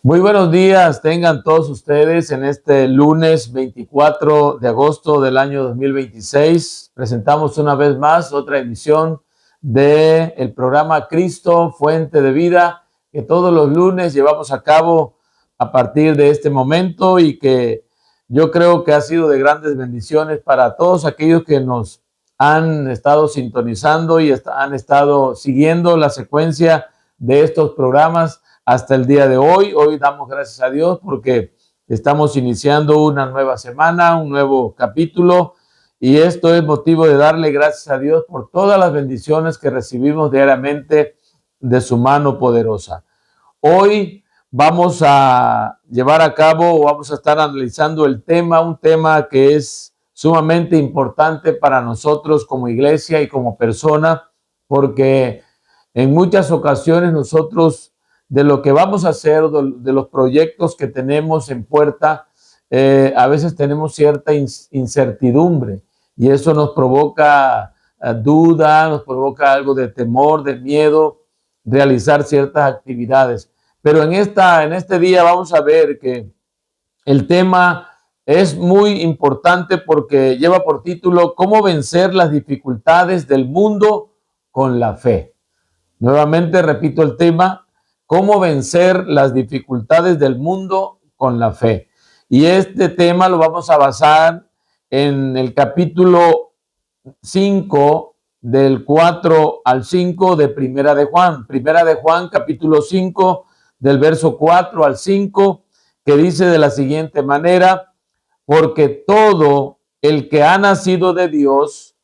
Muy buenos días, tengan todos ustedes en este lunes 24 de agosto del año 2026. Presentamos una vez más otra emisión del programa Cristo, Fuente de Vida, que todos los lunes llevamos a cabo a partir de este momento y que yo creo que ha sido de grandes bendiciones para todos aquellos que nos han estado sintonizando y han estado siguiendo la secuencia de estos programas hasta el día de hoy. Hoy damos gracias a Dios porque estamos iniciando una nueva semana, un nuevo capítulo, y esto es motivo de darle gracias a Dios por todas las bendiciones que recibimos diariamente de su mano poderosa. Hoy vamos a llevar a cabo o vamos a estar analizando un tema que es sumamente importante para nosotros como iglesia y como persona, porque en muchas ocasiones nosotros de lo que vamos a hacer, de los proyectos que tenemos en puerta, a veces tenemos cierta incertidumbre y eso nos provoca duda, nos provoca algo de temor, de miedo, realizar ciertas actividades. Pero en este día vamos a ver que el tema es muy importante porque lleva por título ¿Cómo vencer las dificultades del mundo con la fe? Nuevamente repito el tema, ¿cómo vencer las dificultades del mundo con la fe? Y este tema lo vamos a basar en el capítulo 5, del 4 al 5 de Primera de Juan. Primera de Juan, capítulo 5, del verso 4 al 5, que dice de la siguiente manera: porque todo el que ha nacido de Dios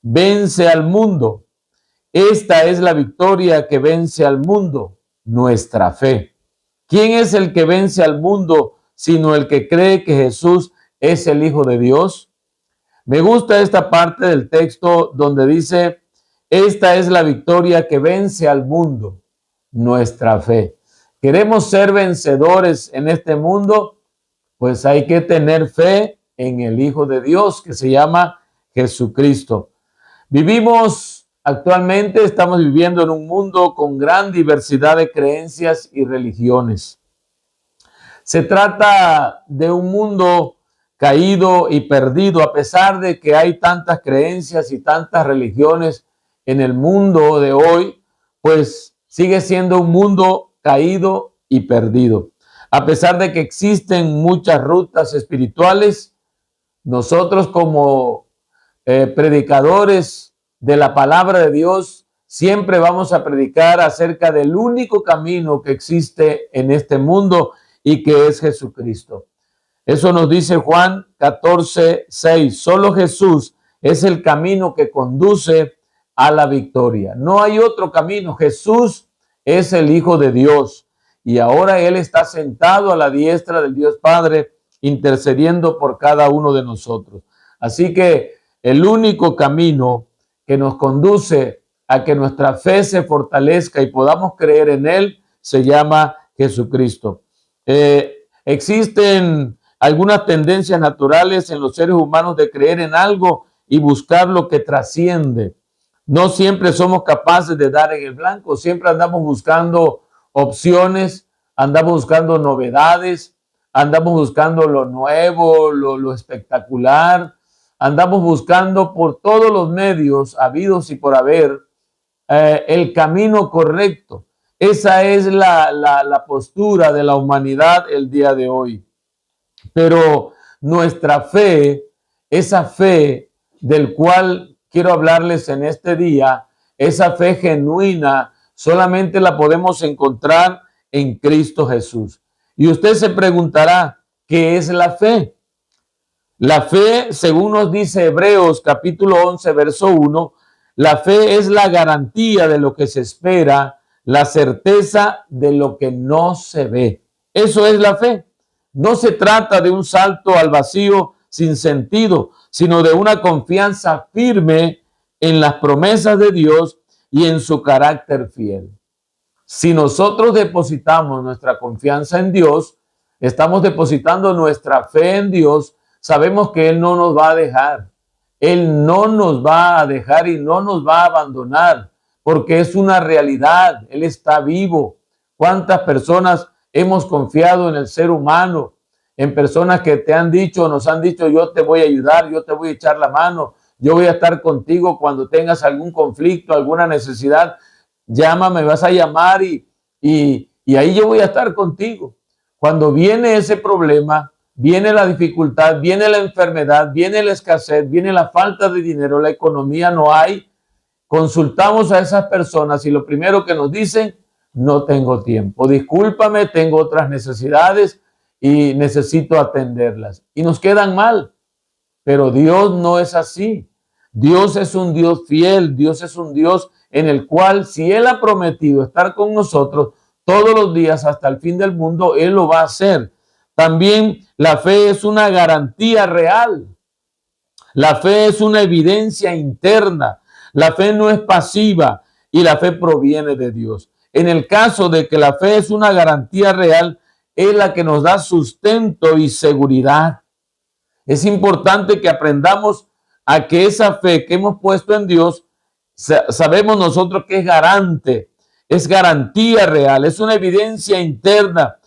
vence al mundo. Esta es la victoria que vence al mundo, nuestra fe. ¿Quién es el que vence al mundo sino el que cree que Jesús es el Hijo de Dios? Me gusta esta parte del texto donde dice, esta es la victoria que vence al mundo, nuestra fe. ¿Queremos ser vencedores en este mundo? Pues hay que tener fe en el Hijo de Dios que se llama Jesucristo. Estamos viviendo en un mundo con gran diversidad de creencias y religiones. Se trata de un mundo caído y perdido, a pesar de que hay tantas creencias y tantas religiones en el mundo de hoy, pues sigue siendo un mundo caído y perdido. A pesar de que existen muchas rutas espirituales, nosotros como predicadores de la palabra de Dios siempre vamos a predicar acerca del único camino que existe en este mundo y que es Jesucristo. Eso nos dice Juan 14:6. Solo Jesús es el camino que conduce a la victoria. No hay otro camino. Jesús es el Hijo de Dios y ahora Él está sentado a la diestra del Dios Padre, intercediendo por cada uno de nosotros. Así que el único camino que nos conduce a que nuestra fe se fortalezca y podamos creer en Él se llama Jesucristo. Existen algunas tendencias naturales en los seres humanos de creer en algo y buscar lo que trasciende. No siempre somos capaces de dar en el blanco, siempre andamos buscando opciones, andamos buscando novedades, andamos buscando lo nuevo, lo espectacular, andamos buscando por todos los medios habidos y por haber el camino correcto. Esa es la postura de la humanidad el día de hoy. Pero nuestra fe, esa fe del cual quiero hablarles en este día, esa fe genuina, solamente la podemos encontrar en Cristo Jesús. Y usted se preguntará, ¿qué es la fe? La fe, según nos dice Hebreos capítulo 11, verso 1, la fe es la garantía de lo que se espera, la certeza de lo que no se ve. Eso es la fe. No se trata de un salto al vacío sin sentido, sino de una confianza firme en las promesas de Dios y en su carácter fiel. Si nosotros depositamos nuestra confianza en Dios, estamos depositando nuestra fe en Dios, sabemos que Él no nos va a dejar. Él no nos va a dejar y no nos va a abandonar, porque es una realidad. Él está vivo. ¿Cuántas personas hemos confiado en el ser humano, en personas que te han dicho, nos han dicho, yo te voy a ayudar, yo te voy a echar la mano, yo voy a estar contigo cuando tengas algún conflicto, alguna necesidad, llámame, vas a llamar y ahí yo voy a estar contigo. Cuando viene ese problema, viene la dificultad, viene la enfermedad, viene la escasez, viene la falta de dinero, la economía no hay, consultamos a esas personas y lo primero que nos dicen, no tengo tiempo, discúlpame, tengo otras necesidades y necesito atenderlas. Y nos quedan mal, pero Dios no es así. Dios es un Dios fiel, Dios es un Dios en el cual si Él ha prometido estar con nosotros todos los días hasta el fin del mundo, Él lo va a hacer. También la fe es una garantía real. La fe es una evidencia interna. La fe no es pasiva y la fe proviene de Dios. En el caso de que la fe es una garantía real, es la que nos da sustento y seguridad. Es importante que aprendamos a que esa fe que hemos puesto en Dios, sabemos nosotros que es garante, es garantía real, es una evidencia interna,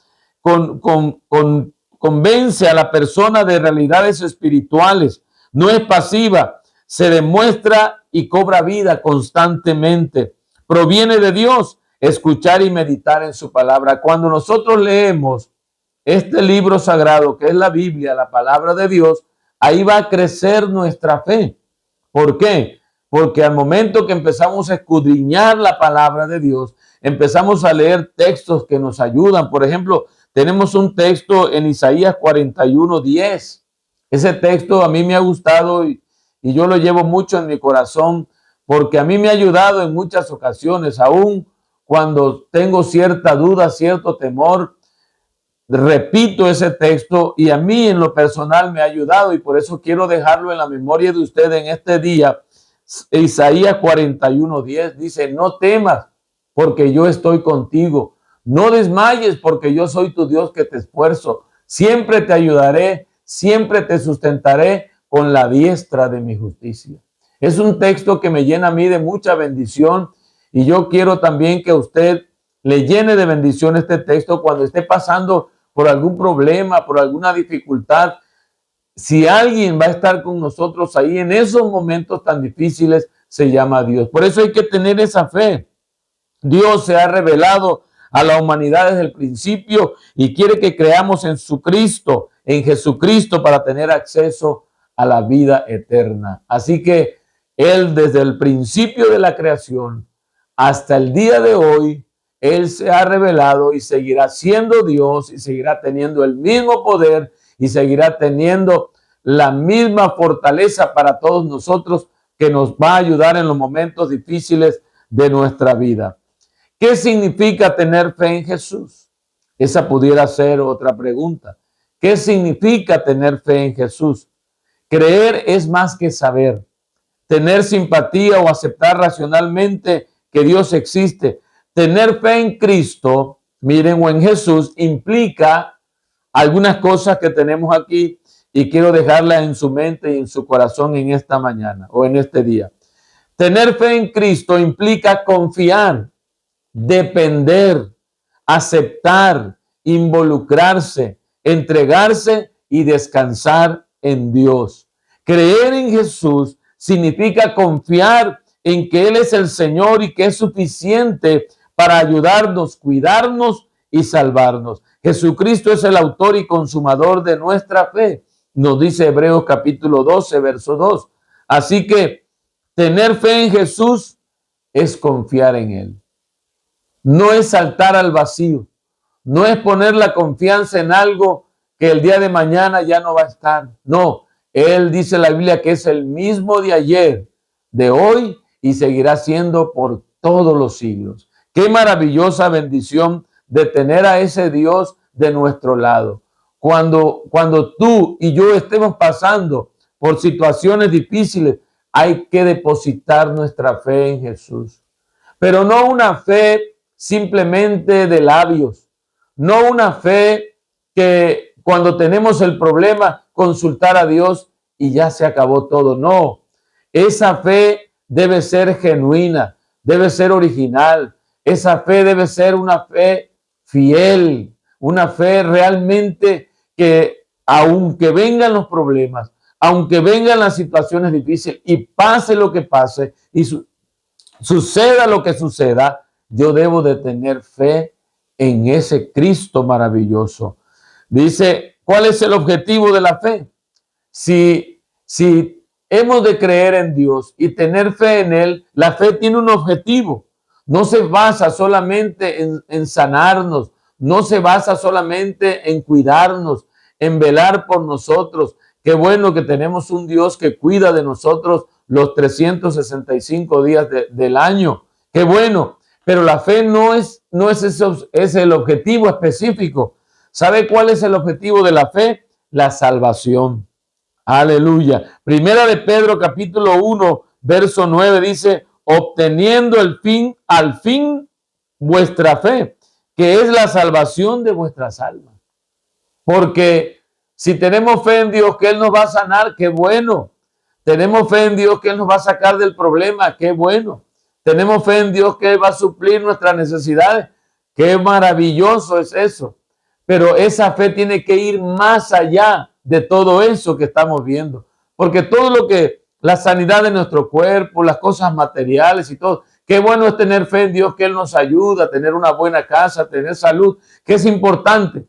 convence a la persona de realidades espirituales, no es pasiva, se demuestra y cobra vida constantemente. Proviene de Dios, escuchar y meditar en su palabra. Cuando nosotros leemos este libro sagrado que es la Biblia, la palabra de Dios, ahí va a crecer nuestra fe. ¿Por qué? Porque al momento que empezamos a escudriñar la palabra de Dios, empezamos a leer textos que nos ayudan. Por ejemplo, tenemos un texto en Isaías 41:10. Ese texto a mí me ha gustado y yo lo llevo mucho en mi corazón porque a mí me ha ayudado en muchas ocasiones, aún cuando tengo cierta duda, cierto temor. Repito ese texto y a mí en lo personal me ha ayudado y por eso quiero dejarlo en la memoria de usted en este día. Isaías 41:10 dice, no temas porque yo estoy contigo, no desmayes porque yo soy tu Dios que te esfuerzo, siempre te ayudaré, siempre te sustentaré con la diestra de mi justicia. Es un texto que me llena a mí de mucha bendición y yo quiero también que usted le llene de bendición este texto cuando esté pasando por algún problema, por alguna dificultad. Si alguien va a estar con nosotros ahí en esos momentos tan difíciles, se llama Dios. Por eso hay que tener esa fe. Dios se ha revelado a la humanidad desde el principio y quiere que creamos en su Cristo, en Jesucristo, para tener acceso a la vida eterna. Así que Él desde el principio de la creación hasta el día de hoy, Él se ha revelado y seguirá siendo Dios y seguirá teniendo el mismo poder y seguirá teniendo la misma fortaleza para todos nosotros que nos va a ayudar en los momentos difíciles de nuestra vida. ¿Qué significa tener fe en Jesús? Esa pudiera ser otra pregunta. ¿Qué significa tener fe en Jesús? Creer es más que saber. Tener simpatía o aceptar racionalmente que Dios existe. Tener fe en Cristo, miren, o en Jesús, implica algunas cosas que tenemos aquí y quiero dejarlas en su mente y en su corazón en esta mañana o en este día. Tener fe en Cristo implica confiar, depender, aceptar, involucrarse, entregarse y descansar en Dios. Creer en Jesús significa confiar en que Él es el Señor y que es suficiente para ayudarnos, cuidarnos y salvarnos. Jesucristo es el autor y consumador de nuestra fe, nos dice Hebreos capítulo 12, verso 2. Así que tener fe en Jesús es confiar en Él. No es saltar al vacío, no es poner la confianza en algo que el día de mañana ya no va a estar. No, Él dice en la Biblia que es el mismo de ayer, de hoy y seguirá siendo por todos los siglos. Qué maravillosa bendición de tener a ese Dios de nuestro lado. Cuando tú y yo estemos pasando por situaciones difíciles, hay que depositar nuestra fe en Jesús. Pero no una fe simplemente de labios, no una fe que cuando tenemos el problema consultar a Dios y ya se acabó todo. No, esa fe debe ser genuina, debe ser original. Esa fe debe ser una fe fiel, una fe realmente que aunque vengan los problemas, aunque vengan las situaciones difíciles y pase lo que pase y suceda lo que suceda, yo debo de tener fe en ese Cristo maravilloso. Dice, ¿cuál es el objetivo de la fe? Si hemos de creer en Dios y tener fe en Él, la fe tiene un objetivo. No se basa solamente en sanarnos, no se basa solamente en cuidarnos, en velar por nosotros. Qué bueno que tenemos un Dios que cuida de nosotros los 365 días del año. Qué bueno, pero la fe no es eso, es el objetivo específico. ¿Sabe cuál es el objetivo de la fe? La salvación. Aleluya. Primera de Pedro, capítulo 1, verso 9 dice, obteniendo al fin vuestra fe, que es la salvación de vuestras almas. Porque si tenemos fe en Dios que Él nos va a sanar, qué bueno. Tenemos fe en Dios que Él nos va a sacar del problema, qué bueno. Tenemos fe en Dios que Él va a suplir nuestras necesidades, qué maravilloso es eso. Pero esa fe tiene que ir más allá de todo eso que estamos viendo. Porque todo lo que, la sanidad de nuestro cuerpo, las cosas materiales y todo, qué bueno es tener fe en Dios que Él nos ayuda a tener una buena casa, tener salud, que es importante.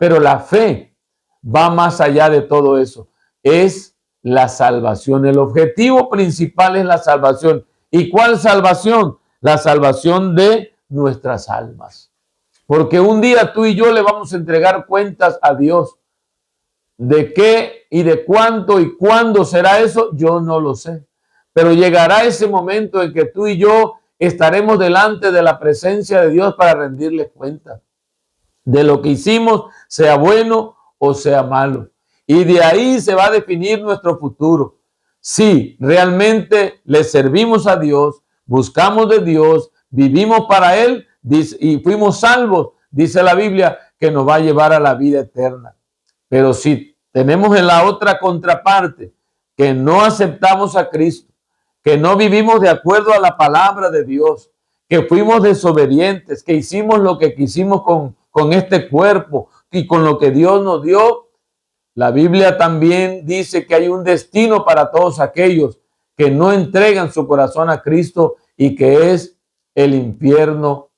Pero la fe va más allá de todo eso. Es la salvación. El objetivo principal es la salvación. ¿Y cuál salvación? La salvación de nuestras almas. Porque un día tú y yo le vamos a entregar cuentas a Dios. ¿De qué y de cuánto y cuándo será eso? Yo no lo sé. Pero llegará ese momento en que tú y yo estaremos delante de la presencia de Dios para rendirle cuentas de lo que hicimos, sea bueno o sea malo. Y de ahí se va a definir nuestro futuro. Si realmente le servimos a Dios, buscamos de Dios, vivimos para Él y fuimos salvos, dice la Biblia, que nos va a llevar a la vida eterna. Pero si tenemos en la otra contraparte que no aceptamos a Cristo, que no vivimos de acuerdo a la palabra de Dios, que fuimos desobedientes, que hicimos lo que quisimos con este cuerpo y con lo que Dios nos dio, la Biblia también dice que hay un destino para todos aquellos que no entregan su corazón a Cristo y que es el infierno,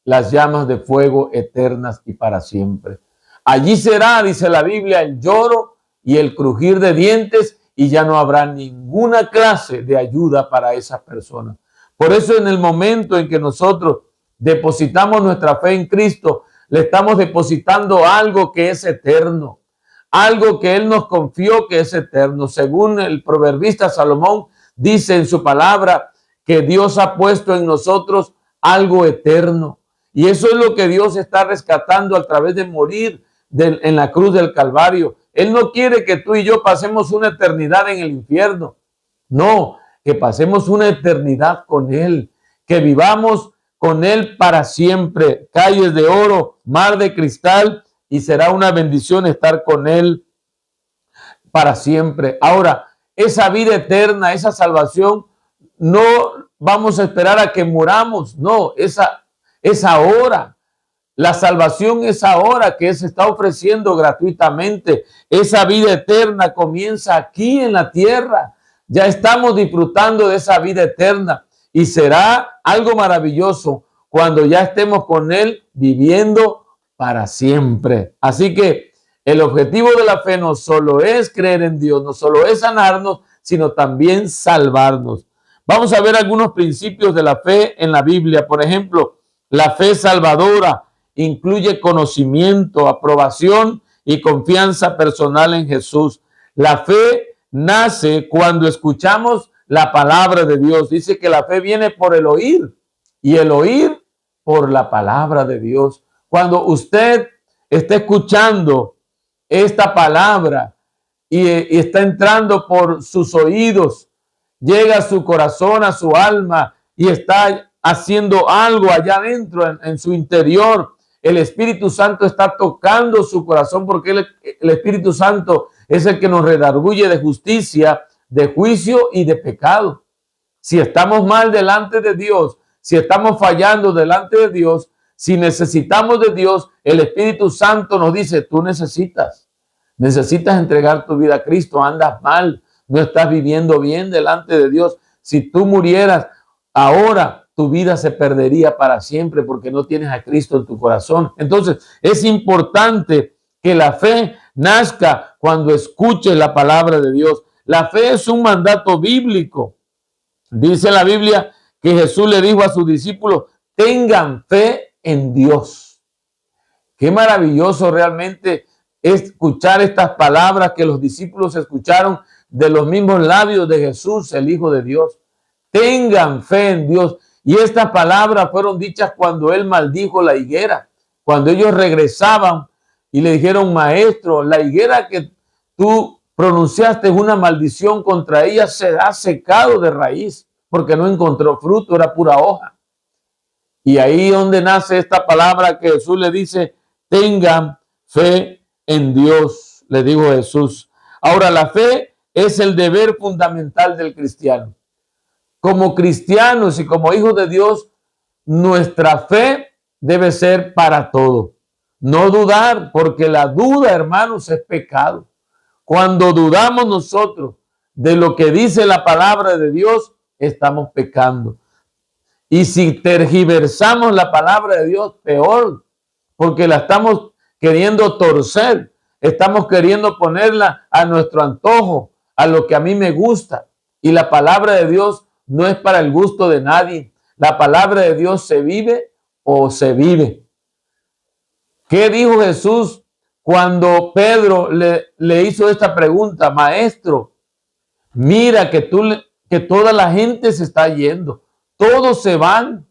las llamas de fuego eternas y para siempre. Allí será, dice la Biblia, el lloro y el crujir de dientes y ya no habrá ninguna clase de ayuda para esas personas. Por eso en el momento en que nosotros depositamos nuestra fe en Cristo, le estamos depositando algo que es eterno, algo que Él nos confió que es eterno. Según el proverbista Salomón dice en su palabra que Dios ha puesto en nosotros algo eterno. Y eso es lo que Dios está rescatando a través de morir en la cruz del Calvario. Él no quiere que tú y yo pasemos una eternidad en el infierno. No, que pasemos una eternidad con Él, que vivamos con Él para siempre. Calles de oro, mar de cristal, y será una bendición estar con Él para siempre. Ahora, esa vida eterna, esa salvación, no vamos a esperar a que muramos, no, es ahora. La salvación es ahora, que se está ofreciendo gratuitamente. Esa vida eterna comienza aquí en la tierra. Ya estamos disfrutando de esa vida eterna y será algo maravilloso cuando ya estemos con Él viviendo para siempre. Así que el objetivo de la fe no solo es creer en Dios, no solo es sanarnos, sino también salvarnos. Vamos a ver algunos principios de la fe en la Biblia. Por ejemplo, la fe salvadora incluye conocimiento, aprobación y confianza personal en Jesús. La fe nace cuando escuchamos la palabra de Dios. Dice que la fe viene por el oír y el oír por la palabra de Dios. Cuando usted está escuchando esta palabra y está entrando por sus oídos, llega a su corazón, a su alma y está haciendo algo allá adentro en su interior, el Espíritu Santo está tocando su corazón porque el Espíritu Santo es el que nos redarguye de justicia, de juicio y de pecado. Si estamos mal delante de Dios, si estamos fallando delante de Dios, Si necesitamos de Dios, el Espíritu Santo nos dice, tú necesitas entregar tu vida a Cristo, andas mal, no estás viviendo bien delante de Dios. Si tú murieras ahora, tu vida se perdería para siempre porque no tienes a Cristo en tu corazón. Entonces, es importante que la fe nazca cuando escuches la palabra de Dios. La fe es un mandato bíblico. Dice la Biblia que Jesús le dijo a sus discípulos, tengan fe en Dios. Qué maravilloso realmente escuchar estas palabras que los discípulos escucharon de los mismos labios de Jesús, el Hijo de Dios. Tengan fe en Dios. Y estas palabras fueron dichas cuando él maldijo la higuera, cuando ellos regresaban y le dijeron, maestro, la higuera que tú pronunciaste una maldición contra ella se ha secado de raíz porque no encontró fruto, era pura hoja. Y ahí donde nace esta palabra que Jesús le dice, tengan fe en Dios, le dijo Jesús. Ahora, la fe es el deber fundamental del cristiano. Como cristianos y como hijos de Dios, nuestra fe debe ser para todo. No dudar, porque la duda, hermanos, es pecado. Cuando dudamos nosotros de lo que dice la palabra de Dios, estamos pecando. Y si tergiversamos la palabra de Dios, peor, porque la estamos queriendo torcer, estamos queriendo ponerla a nuestro antojo, a lo que a mí me gusta. Y la palabra de Dios no es para el gusto de nadie. La palabra de Dios se vive o se vive. ¿Qué dijo Jesús cuando Pedro le hizo esta pregunta? Maestro, mira que toda la gente se está yendo. Todos se van.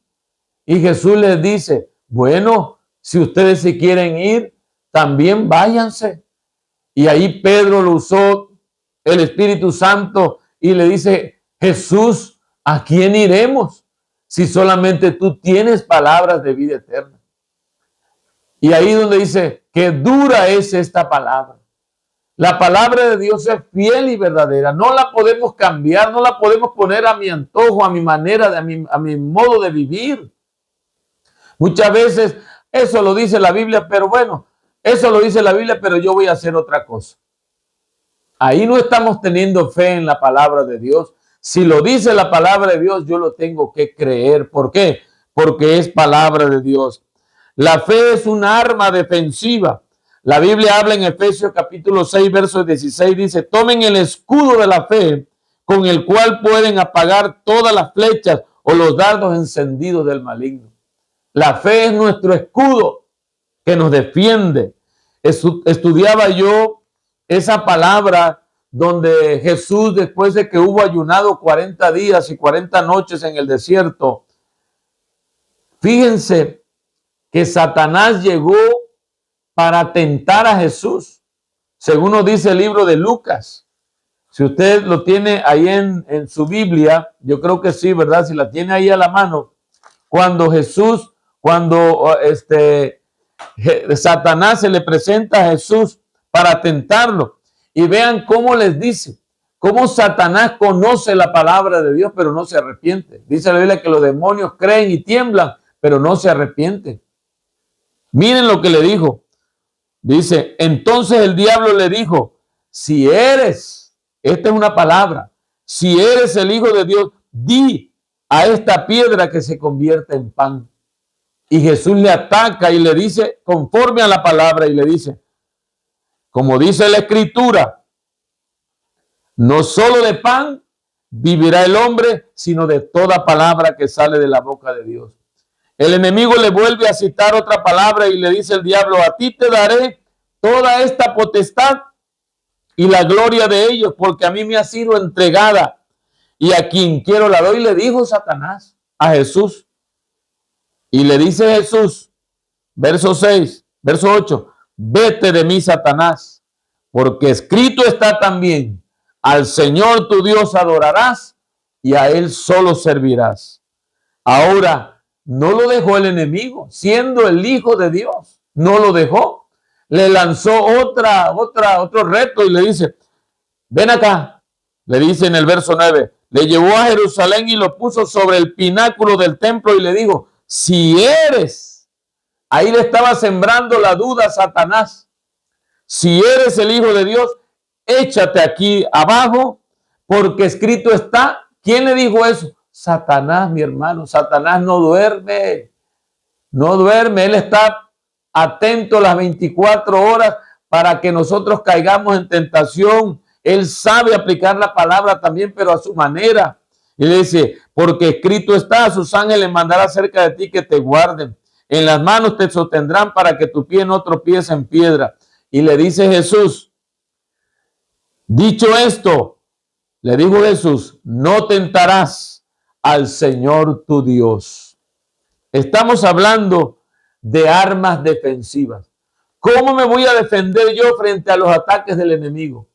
Y Jesús les dice, bueno, si ustedes se quieren ir, también váyanse. Y ahí Pedro lo usó el Espíritu Santo y le dice, Jesús, ¿a quién iremos? Si solamente tú tienes palabras de vida eterna. Y ahí donde dice, qué dura es esta palabra. La palabra de Dios es fiel y verdadera. No la podemos cambiar, no la podemos poner a mi antojo, a mi manera, a mi modo de vivir. Muchas veces eso lo dice la Biblia, pero bueno, eso lo dice la Biblia, pero yo voy a hacer otra cosa. Ahí no estamos teniendo fe en la palabra de Dios. Si lo dice la palabra de Dios, yo lo tengo que creer. ¿Por qué? Porque es palabra de Dios. La fe es un arma defensiva. La Biblia habla en Efesios capítulo 6, verso 16, dice, tomen el escudo de la fe con el cual pueden apagar todas las flechas o los dardos encendidos del maligno. La fe es nuestro escudo que nos defiende. Estudiaba yo esa palabra donde Jesús, después de que hubo ayunado 40 días y 40 noches en el desierto, fíjense que Satanás llegó para tentar a Jesús, según nos dice el libro de Lucas. Si usted lo tiene ahí en su Biblia, yo creo que sí, ¿verdad? Si la tiene ahí a la mano, cuando Satanás se le presenta a Jesús para tentarlo, y vean cómo les dice, cómo Satanás conoce la palabra de Dios, pero no se arrepiente. Dice la Biblia que los demonios creen y tiemblan, pero no se arrepienten. Miren lo que le dijo. Dice, entonces el diablo le dijo, si eres, esta es una palabra, si eres el Hijo de Dios, di a esta piedra que se convierta en pan. Y Jesús le ataca y le dice, conforme a la palabra, y le dice, como dice la Escritura, no solo de pan vivirá el hombre, sino de toda palabra que sale de la boca de Dios. El enemigo le vuelve a citar otra palabra y le dice el diablo, a ti te daré toda esta potestad y la gloria de ellos, porque a mí me ha sido entregada y a quien quiero la doy, le dijo Satanás a Jesús. Y le dice Jesús, verso 8, vete de mí, Satanás, porque escrito está también, al Señor tu Dios adorarás y a Él solo servirás. Ahora, no lo dejó el enemigo, siendo el Hijo de Dios, no lo dejó. Le lanzó otro reto y le dice, ven acá, le dice en el verso 9, le llevó a Jerusalén y lo puso sobre el pináculo del templo y le dijo, si eres Ahí le estaba sembrando la duda a Satanás. Si eres el Hijo de Dios, échate aquí abajo, porque escrito está. ¿Quién le dijo eso? Satanás, mi hermano. Satanás no duerme, no duerme. Él está atento las 24 horas para que nosotros caigamos en tentación. Él sabe aplicar la palabra también, pero a su manera. Y le dice, porque escrito está, a sus ángeles mandará cerca de ti que te guarden. En las manos te sostendrán para que tu pie no tropiece en piedra. Y le dice Jesús, dicho esto, le dijo Jesús, no tentarás al Señor tu Dios. Estamos hablando de armas defensivas. ¿Cómo me voy a defender yo frente a los ataques del enemigo?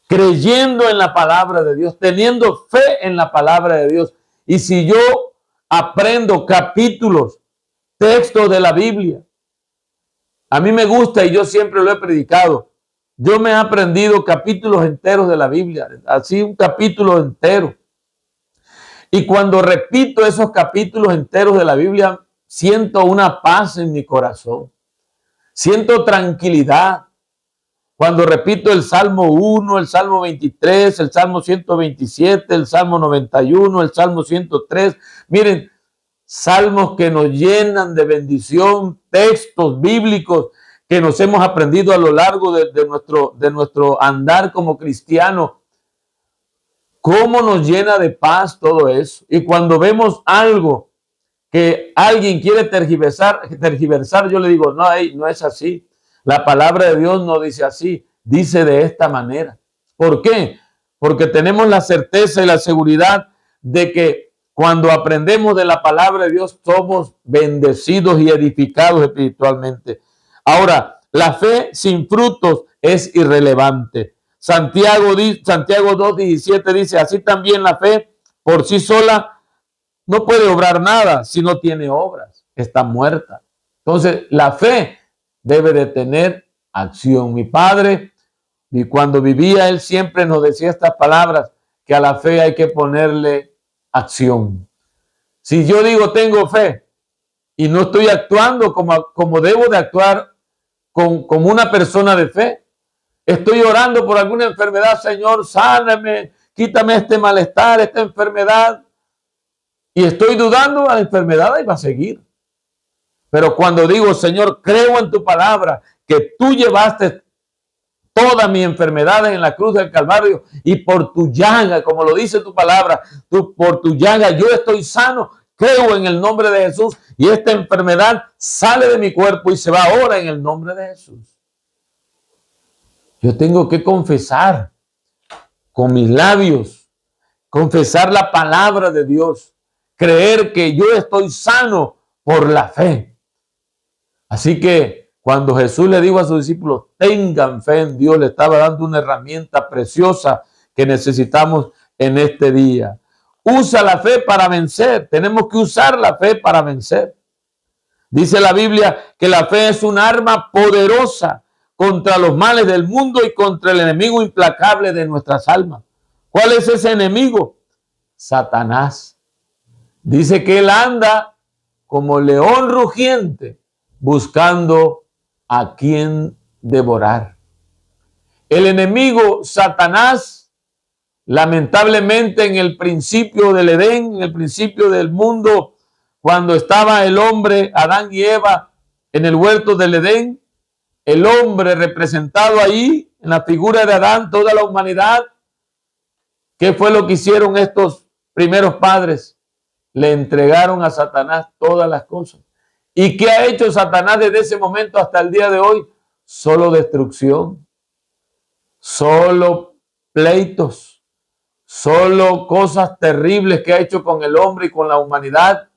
Creyendo en la palabra de Dios, teniendo fe en la palabra de Dios. Y si yo aprendo capítulos, textos de la Biblia, a mí me gusta y yo siempre lo he predicado. Yo me he aprendido capítulos enteros de la Biblia, así un capítulo entero. Y cuando repito esos capítulos enteros de la Biblia, siento una paz en mi corazón. Siento tranquilidad. Cuando repito el Salmo 1, el Salmo 23, el Salmo 127, el Salmo 91, el Salmo 103. Miren, salmos que nos llenan de bendición, textos bíblicos que nos hemos aprendido a lo largo de nuestro andar como cristianos. ¿Cómo nos llena de paz todo eso? Y cuando vemos algo que alguien quiere tergiversar, yo le digo, no, no es así. La palabra de Dios no dice así, dice de esta manera. ¿Por qué? Porque tenemos la certeza y la seguridad de que cuando aprendemos de la palabra de Dios somos bendecidos y edificados espiritualmente. Ahora, la fe sin frutos es irrelevante. Santiago 2:17 dice, así también la fe por sí sola no puede obrar nada si no tiene obras, está muerta. Entonces, la fe debe de tener acción. Mi padre, y cuando vivía, él siempre nos decía estas palabras, que a la fe hay que ponerle acción. Si yo digo tengo fe y no estoy actuando como debo de actuar como una persona de fe, estoy orando por alguna enfermedad, Señor, sáname, quítame este malestar, esta enfermedad, y estoy dudando, la enfermedad ahí va a seguir. Pero cuando digo, Señor, creo en tu palabra, que tú llevaste todas mis enfermedades en la cruz del Calvario y por tu llaga, como lo dice tu palabra, por tu llaga yo estoy sano, creo en el nombre de Jesús y esta enfermedad sale de mi cuerpo y se va ahora en el nombre de Jesús. Yo tengo que confesar con mis labios, confesar la palabra de Dios, creer que yo estoy sano por la fe. Así que cuando Jesús le dijo a sus discípulos, tengan fe en Dios, le estaba dando una herramienta preciosa que necesitamos en este día. Usa la fe para vencer. Tenemos que usar la fe para vencer. Dice la Biblia que la fe es un arma poderosa contra los males del mundo y contra el enemigo implacable de nuestras almas. ¿Cuál es ese enemigo? Satanás. Dice que él anda como león rugiente buscando a quien devorar. El enemigo Satanás, lamentablemente en el principio del Edén, en el principio del mundo, cuando estaba el hombre, Adán y Eva, en el huerto del Edén, el hombre representado ahí, en la figura de Adán, toda la humanidad, ¿qué fue lo que hicieron estos primeros padres? Le entregaron a Satanás todas las cosas. ¿Y qué ha hecho Satanás desde ese momento hasta el día de hoy? Solo destrucción, solo pleitos, solo cosas terribles que ha hecho con el hombre y con la humanidad.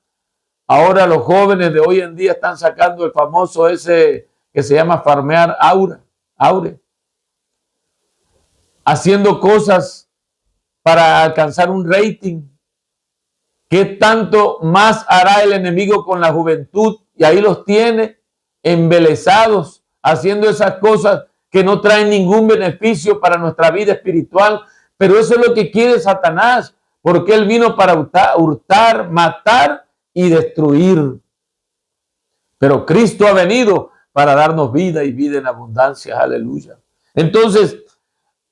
Ahora los jóvenes de hoy en día están sacando el famoso ese que se llama farmear aure, haciendo cosas para alcanzar un rating. ¿Qué tanto más hará el enemigo con la juventud? Y ahí los tiene embelesados, haciendo esas cosas que no traen ningún beneficio para nuestra vida espiritual. Pero eso es lo que quiere Satanás, porque él vino para hurtar, matar y destruir. Pero Cristo ha venido para darnos vida y vida en abundancia. Aleluya. Entonces,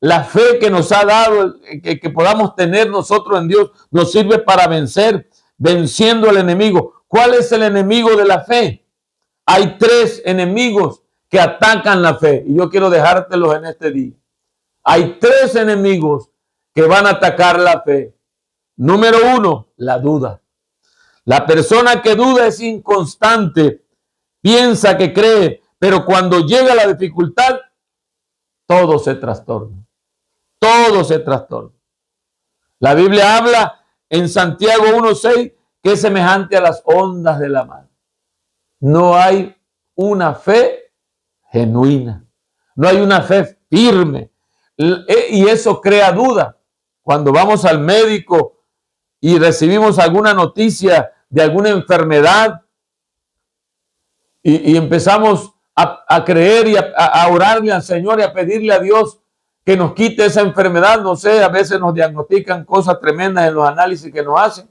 la fe que nos ha dado, que podamos tener nosotros en Dios, nos sirve para vencer, venciendo al enemigo. ¿Cuál es el enemigo de la fe? Hay tres enemigos que atacan la fe y yo quiero dejártelos en este día. Hay tres enemigos que van a atacar la fe. Número uno, la duda. La persona que duda es inconstante, piensa que cree, pero cuando llega la dificultad, todo se trastorna. Todo se trastorna. La Biblia habla en Santiago 1:6 que es semejante a las ondas de la mar. No hay una fe genuina. No hay una fe firme. Y eso crea duda. Cuando vamos al médico y recibimos alguna noticia de alguna enfermedad y empezamos a creer y a orarle al Señor y a pedirle a Dios que nos quite esa enfermedad. No sé, a veces nos diagnostican cosas tremendas en los análisis que nos hacen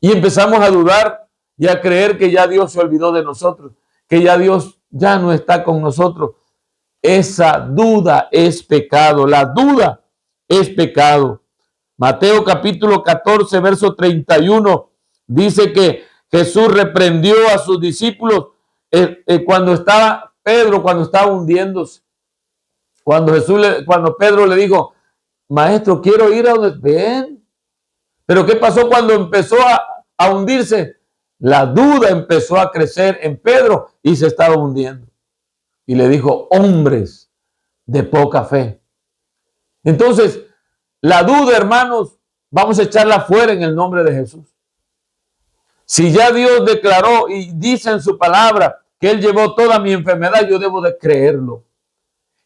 y empezamos a dudar y a creer que ya Dios se olvidó de nosotros, que ya Dios ya no está con nosotros. Esa duda es pecado. La duda es pecado. Mateo capítulo 14, verso 31 dice que Jesús reprendió a sus discípulos cuando estaba Pedro, cuando estaba hundiéndose. Cuando Pedro le dijo, maestro, quiero ir a donde ven. Pero ¿qué pasó cuando empezó a hundirse? La duda empezó a crecer en Pedro y se estaba hundiendo. Y le dijo, hombres de poca fe. Entonces, la duda, hermanos, vamos a echarla fuera en el nombre de Jesús. Si ya Dios declaró y dice en su palabra que Él llevó toda mi enfermedad, yo debo de creerlo.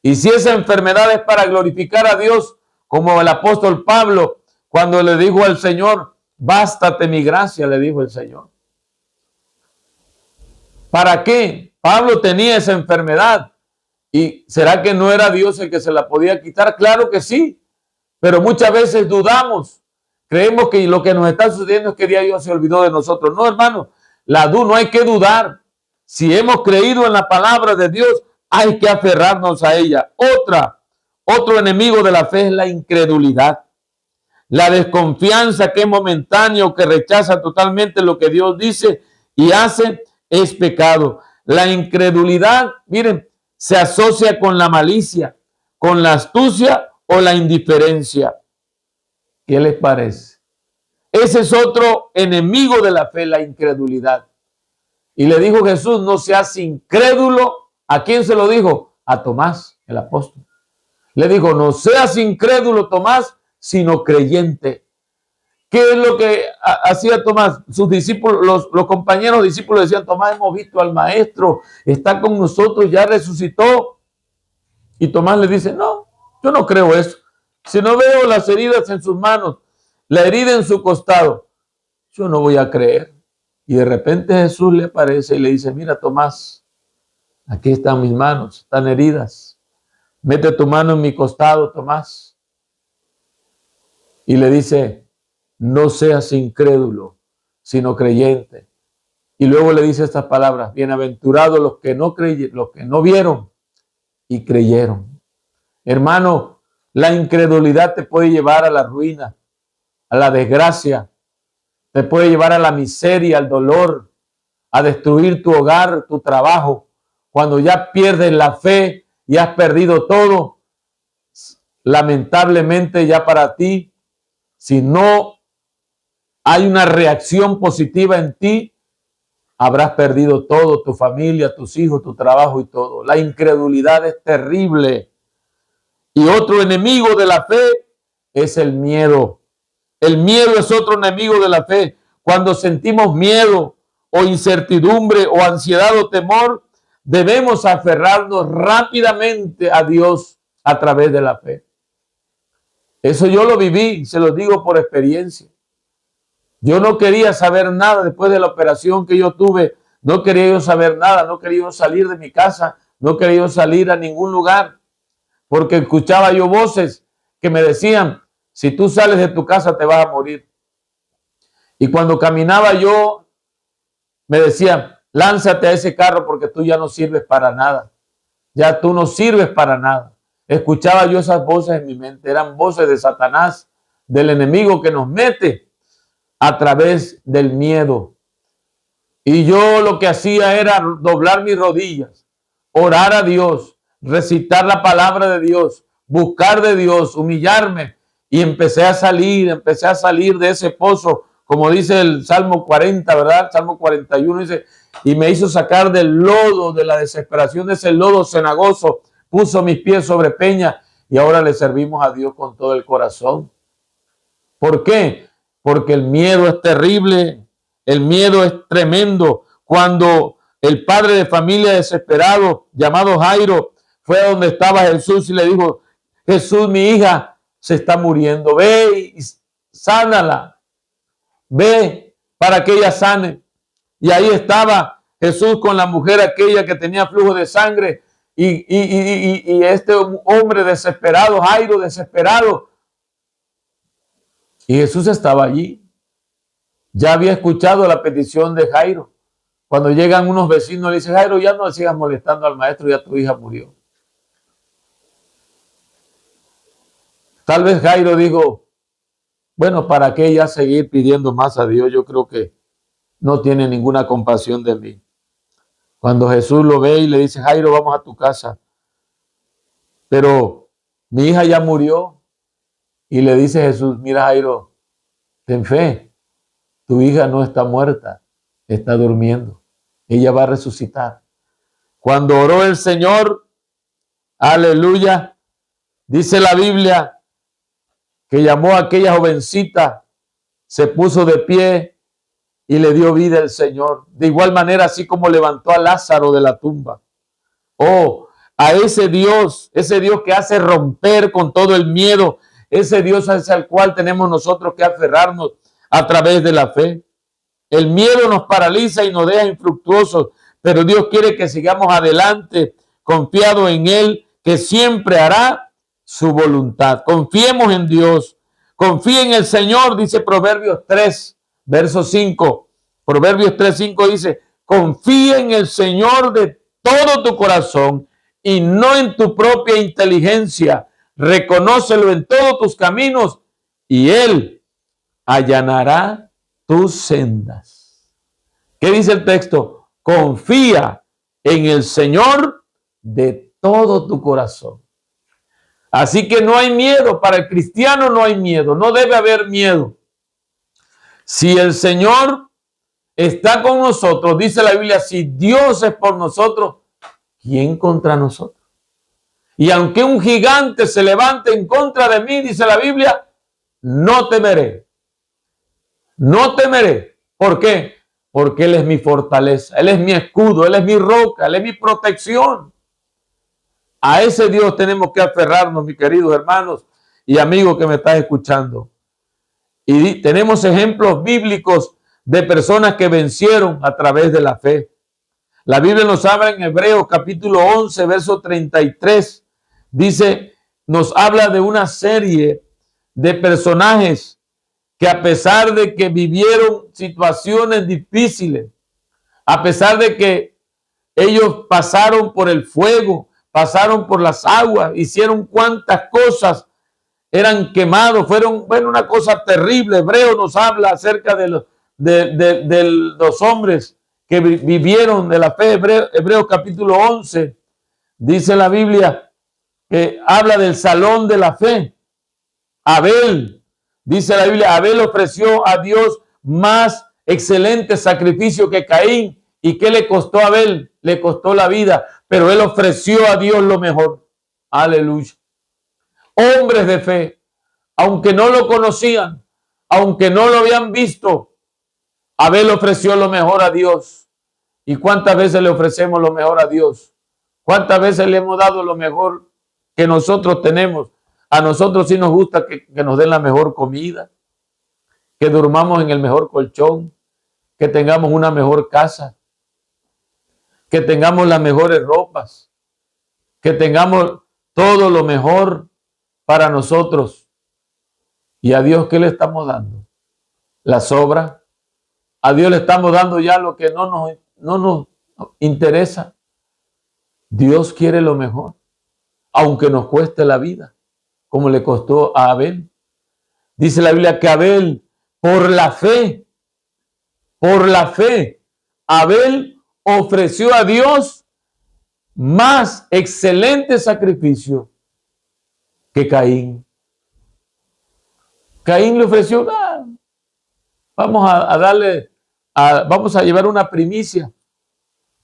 Y si esa enfermedad es para glorificar a Dios, como el apóstol Pablo, cuando le dijo al Señor, bástate mi gracia, le dijo el Señor. ¿Para qué? Pablo tenía esa enfermedad. ¿Y será que no era Dios el que se la podía quitar? Claro que sí. Pero muchas veces dudamos. Creemos que lo que nos está sucediendo es que Dios se olvidó de nosotros. No, hermano. No hay que dudar. Si hemos creído en la palabra de Dios, hay que aferrarnos a ella. Otro enemigo de la fe es la incredulidad. La desconfianza que es momentáneo, que rechaza totalmente lo que Dios dice y hace, es pecado. La incredulidad, miren, se asocia con la malicia, con la astucia o la indiferencia. ¿Qué les parece? Ese es otro enemigo de la fe, la incredulidad. Y le dijo Jesús, no seas incrédulo. ¿A quién se lo dijo? A Tomás, el apóstol. Le dijo, no seas incrédulo, Tomás, sino creyente. ¿Qué es lo que hacía Tomás? Sus discípulos, los compañeros discípulos decían, Tomás, hemos visto al maestro, está con nosotros, ya resucitó. Y Tomás le dice, no, yo no creo eso. Si no veo las heridas en sus manos, la herida en su costado, yo no voy a creer. Y de repente Jesús le aparece y le dice, mira, Tomás, aquí están mis manos, están heridas. Mete tu mano en mi costado, Tomás. Y le dice, no seas incrédulo, sino creyente. Y luego le dice estas palabras, bienaventurados los que no creyeron, los que no vieron y creyeron. Hermano, la incredulidad te puede llevar a la ruina, a la desgracia, te puede llevar a la miseria, al dolor, a destruir tu hogar, tu trabajo. Cuando ya pierdes la fe y has perdido todo, lamentablemente ya para ti, si no hay una reacción positiva en ti, habrás perdido todo, tu familia, tus hijos, tu trabajo y todo. La incredulidad es terrible. Y otro enemigo de la fe es el miedo. El miedo es otro enemigo de la fe. Cuando sentimos miedo o incertidumbre o ansiedad o temor, debemos aferrarnos rápidamente a Dios a través de la fe. Eso yo lo viví, se lo digo por experiencia. Yo no quería saber nada después de la operación que yo tuve. No quería yo saber nada, no quería yo salir de mi casa, no quería yo salir a ningún lugar, porque escuchaba yo voces que me decían, si tú sales de tu casa te vas a morir. Y cuando caminaba yo, me decían, lánzate a ese carro porque tú ya no sirves para nada. Ya tú no sirves para nada. Escuchaba yo esas voces en mi mente, eran voces de Satanás, del enemigo que nos mete a través del miedo. Y yo lo que hacía era doblar mis rodillas, orar a Dios, recitar la palabra de Dios, buscar de Dios, humillarme, y empecé a salir de ese pozo, como dice el Salmo 40, ¿verdad? Salmo 41 dice, y me hizo sacar del lodo, de la desesperación, de ese lodo cenagoso, puso mis pies sobre peña, y ahora le servimos a Dios con todo el corazón. ¿Por qué? Porque el miedo es terrible, el miedo es tremendo. Cuando el padre de familia desesperado, llamado Jairo, fue a donde estaba Jesús y le dijo, Jesús, mi hija se está muriendo, ve y sánala, ve para que ella sane. Y ahí estaba Jesús con la mujer aquella que tenía flujo de sangre y este hombre desesperado, Jairo desesperado. Y Jesús estaba allí. Ya había escuchado la petición de Jairo. Cuando llegan unos vecinos le dicen, Jairo, ya no sigas molestando al maestro, ya tu hija murió. Tal vez Jairo dijo, bueno, ¿para qué ya seguir pidiendo más a Dios? Yo creo que no tiene ninguna compasión de mí. Cuando Jesús lo ve y le dice, Jairo, vamos a tu casa. Pero mi hija ya murió. Y le dice Jesús, mira Jairo, ten fe. Tu hija no está muerta, está durmiendo. Ella va a resucitar. Cuando oró el Señor, aleluya, dice la Biblia que llamó a aquella jovencita, se puso de pie y le dio vida al Señor. De igual manera, así como levantó a Lázaro de la tumba. Oh, a ese Dios que hace romper con todo el miedo, ese Dios hacia el cual tenemos nosotros que aferrarnos a través de la fe. El miedo nos paraliza y nos deja infructuosos, pero Dios quiere que sigamos adelante, confiado en Él, que siempre hará su voluntad. Confiemos en Dios, confía en el Señor, dice Proverbios 3, verso 5. Proverbios 3, 5 dice, confía en el Señor de todo tu corazón y no en tu propia inteligencia. Reconócelo en todos tus caminos y Él allanará tus sendas. ¿Qué dice el texto? Confía en el Señor de todo tu corazón. Así que no hay miedo, para el cristiano no hay miedo, no debe haber miedo. Si el Señor está con nosotros, dice la Biblia, si Dios es por nosotros, ¿quién contra nosotros? Y aunque un gigante se levante en contra de mí, dice la Biblia, no temeré. No temeré. ¿Por qué? Porque Él es mi fortaleza, Él es mi escudo, Él es mi roca, Él es mi protección. A ese Dios tenemos que aferrarnos, mis queridos hermanos y amigos que me están escuchando. Y tenemos ejemplos bíblicos de personas que vencieron a través de la fe. La Biblia nos habla en Hebreos capítulo 11, verso 33. Dice, nos habla de una serie de personajes que a pesar de que vivieron situaciones difíciles, a pesar de que ellos pasaron por el fuego, pasaron por las aguas, hicieron cuantas cosas, eran quemados, fueron, bueno, una cosa terrible. Hebreo nos habla acerca de los hombres que vivieron de la fe. Hebreos capítulo 11, dice la Biblia, que habla del salón de la fe. Abel, dice la Biblia, Abel ofreció a Dios más excelente sacrificio que Caín. ¿Y qué le costó a Abel? Le costó la vida, pero él ofreció a Dios lo mejor. Aleluya. Hombres de fe, aunque no lo conocían, aunque no lo habían visto, Abel ofreció lo mejor a Dios. ¿Y cuántas veces le ofrecemos lo mejor a Dios? ¿Cuántas veces le hemos dado lo mejor que nosotros tenemos? A nosotros sí nos gusta que nos den la mejor comida, que durmamos en el mejor colchón, que tengamos una mejor casa, que tengamos las mejores ropas, que tengamos todo lo mejor para nosotros. ¿Y a Dios qué le estamos dando? La sobra. A Dios le estamos dando ya lo que no nos no nos interesa. Dios quiere lo mejor, aunque nos cueste la vida, como le costó a Abel. Dice la Biblia que Abel, por la fe, Abel ofreció a Dios más excelente sacrificio que Caín. Caín le ofreció, vamos a darle, vamos a llevar una primicia.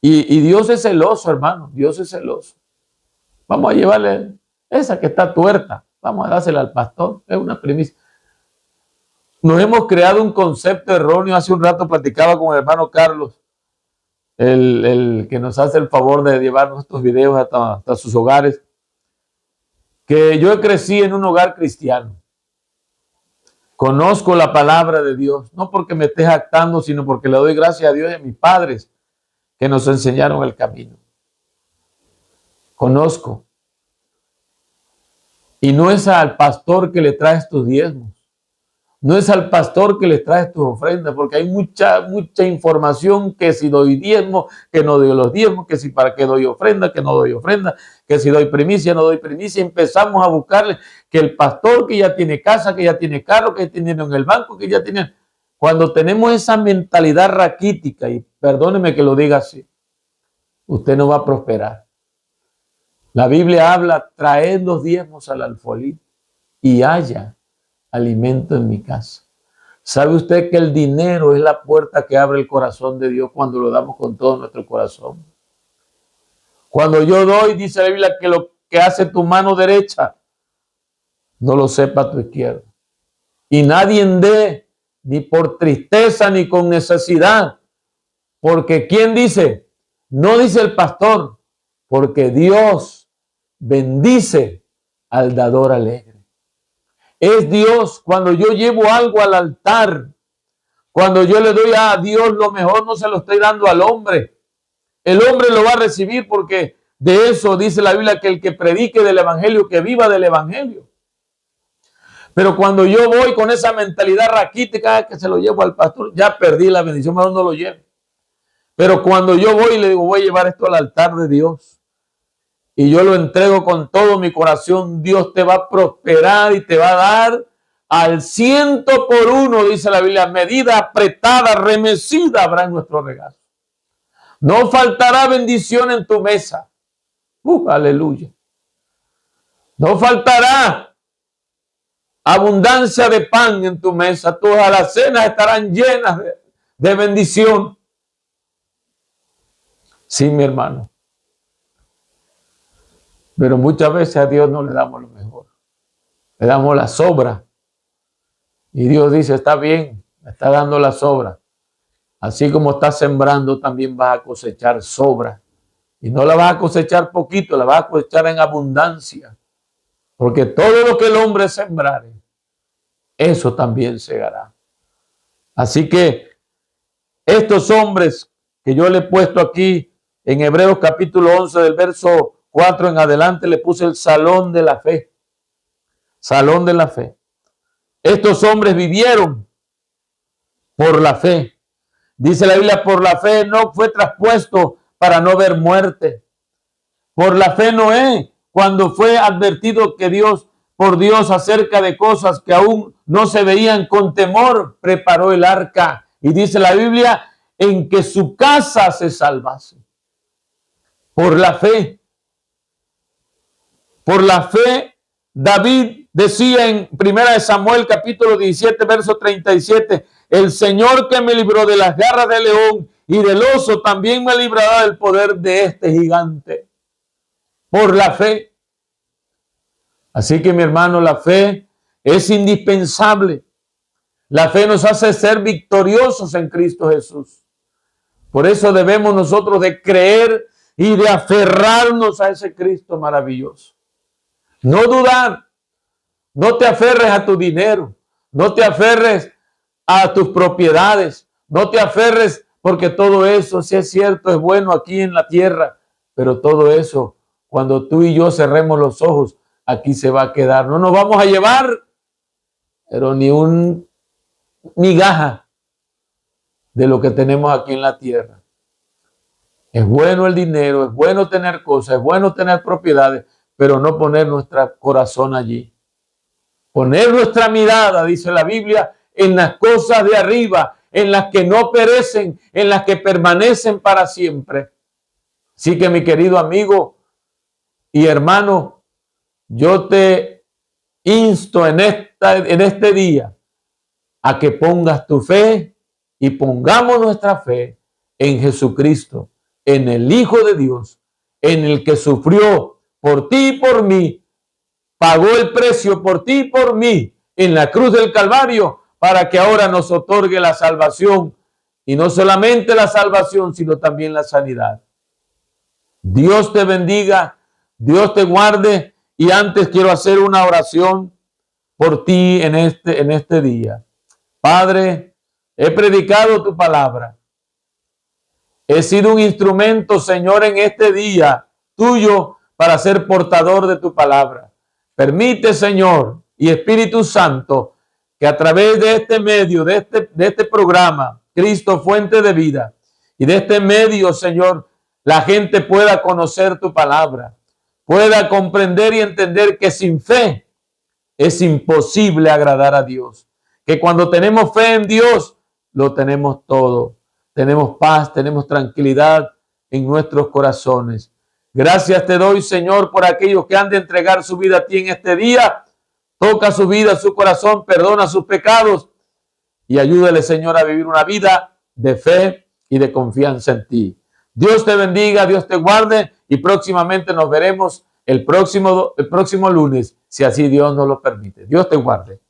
Y Dios es celoso, hermano. Dios es celoso. Vamos a llevarle esa que está tuerta. Vamos a dársela al pastor. Es una primicia. Nos hemos creado un concepto erróneo. Hace un rato platicaba con el hermano Carlos, el que nos hace el favor de llevar nuestros videos hasta sus hogares, que yo crecí en un hogar cristiano. Conozco la palabra de Dios, no porque me esté jactando, sino porque le doy gracias a Dios y a mis padres que nos enseñaron el camino. Conozco. Y no es al pastor que le traes tus diezmos. No es al pastor que le traes tus ofrendas, porque hay mucha información que si doy diezmo, que no doy los diezmos, que si para qué doy ofrenda, que no doy ofrenda, que si doy primicia, no doy primicia. Empezamos a buscarle que el pastor que ya tiene casa, que ya tiene carro, que tiene en el banco, que ya tiene... Cuando tenemos esa mentalidad raquítica, y perdóneme que lo diga así, usted no va a prosperar. La Biblia habla, traed los diezmos al alfolí y haya alimento en mi casa. ¿Sabe usted que el dinero es la puerta que abre el corazón de Dios cuando lo damos con todo nuestro corazón? Cuando yo doy, dice la Biblia, que lo que hace tu mano derecha no lo sepa tu izquierda. Y nadie dé ni por tristeza ni con necesidad. Porque ¿quién dice? No dice el pastor, porque Dios bendice al dador alegre. Es Dios cuando yo llevo algo al altar, cuando yo le doy a Dios lo mejor, no se lo estoy dando al hombre. El hombre lo va a recibir porque de eso dice la Biblia que el que predique del evangelio, que viva del evangelio. Pero cuando yo voy con esa mentalidad raquítica que se lo llevo al pastor, ya perdí la bendición, mejor no lo llevo. Pero cuando yo voy y le digo, voy a llevar esto al altar de Dios y yo lo entrego con todo mi corazón, Dios te va a prosperar y te va a dar al 100 por 1, dice la Biblia, medida apretada, remecida habrá en nuestro regazo. No faltará bendición en tu mesa. Aleluya. No faltará abundancia de pan en tu mesa. Tus alacenas estarán llenas de bendición. Sí, mi hermano. Pero muchas veces a Dios no le damos lo mejor. Le damos la sobra. Y Dios dice, está bien, me está dando la sobra. Así como estás sembrando, también vas a cosechar sobra. Y no la vas a cosechar poquito, la vas a cosechar en abundancia. Porque todo lo que el hombre sembrare, eso también segará. Así que estos hombres que yo le he puesto aquí en Hebreos capítulo 11 del verso 4 en adelante, le puse el salón de la fe. Salón de la fe. Estos hombres vivieron por la fe. Dice la Biblia, por la fe no fue traspuesto para no ver muerte. Por la fe Noé, cuando fue advertido por Dios acerca de cosas que aún no se veían, con temor preparó el arca. Y dice la Biblia, en que su casa se salvase. Por la fe. Por la fe, David decía en 1 Samuel capítulo 17, verso 37, el Señor que me libró de las garras del león y del oso, también me librará del poder de este gigante. Por la fe. Así que mi hermano, la fe es indispensable. La fe nos hace ser victoriosos en Cristo Jesús. Por eso debemos nosotros de creer y de aferrarnos a ese Cristo maravilloso. No dudar. No te aferres a tu dinero. No te aferres a tus propiedades. No te aferres porque todo eso, si es cierto, es bueno aquí en la tierra. Pero todo eso, cuando tú y yo cerremos los ojos, aquí se va a quedar. No nos vamos a llevar, pero ni un migaja de lo que tenemos aquí en la tierra. Es bueno el dinero, es bueno tener cosas, es bueno tener propiedades, pero no poner nuestro corazón allí. Poner nuestra mirada, dice la Biblia, en las cosas de arriba, en las que no perecen, en las que permanecen para siempre. Así que, mi querido amigo y hermano, yo te insto en este día a que pongas tu fe y pongamos nuestra fe en Jesucristo, en el Hijo de Dios, en el que sufrió por ti y por mí, pagó el precio por ti y por mí en la cruz del Calvario para que ahora nos otorgue la salvación, y no solamente la salvación, sino también la sanidad. Dios te bendiga, Dios te guarde, y antes quiero hacer una oración por ti en este día. Padre, he predicado tu palabra. He sido un instrumento, Señor, en este día tuyo para ser portador de tu palabra. Permite, Señor, y Espíritu Santo, que a través de este medio, de este programa, Cristo, fuente de vida, y de este medio, Señor, la gente pueda conocer tu palabra, pueda comprender y entender que sin fe es imposible agradar a Dios. Que cuando tenemos fe en Dios, lo tenemos todo. Tenemos paz, tenemos tranquilidad en nuestros corazones. Gracias te doy, Señor, por aquellos que han de entregar su vida a ti en este día. Toca su vida, su corazón, perdona sus pecados y ayúdale, Señor, a vivir una vida de fe y de confianza en ti. Dios te bendiga, Dios te guarde, y próximamente nos veremos el próximo lunes, si así Dios nos lo permite. Dios te guarde.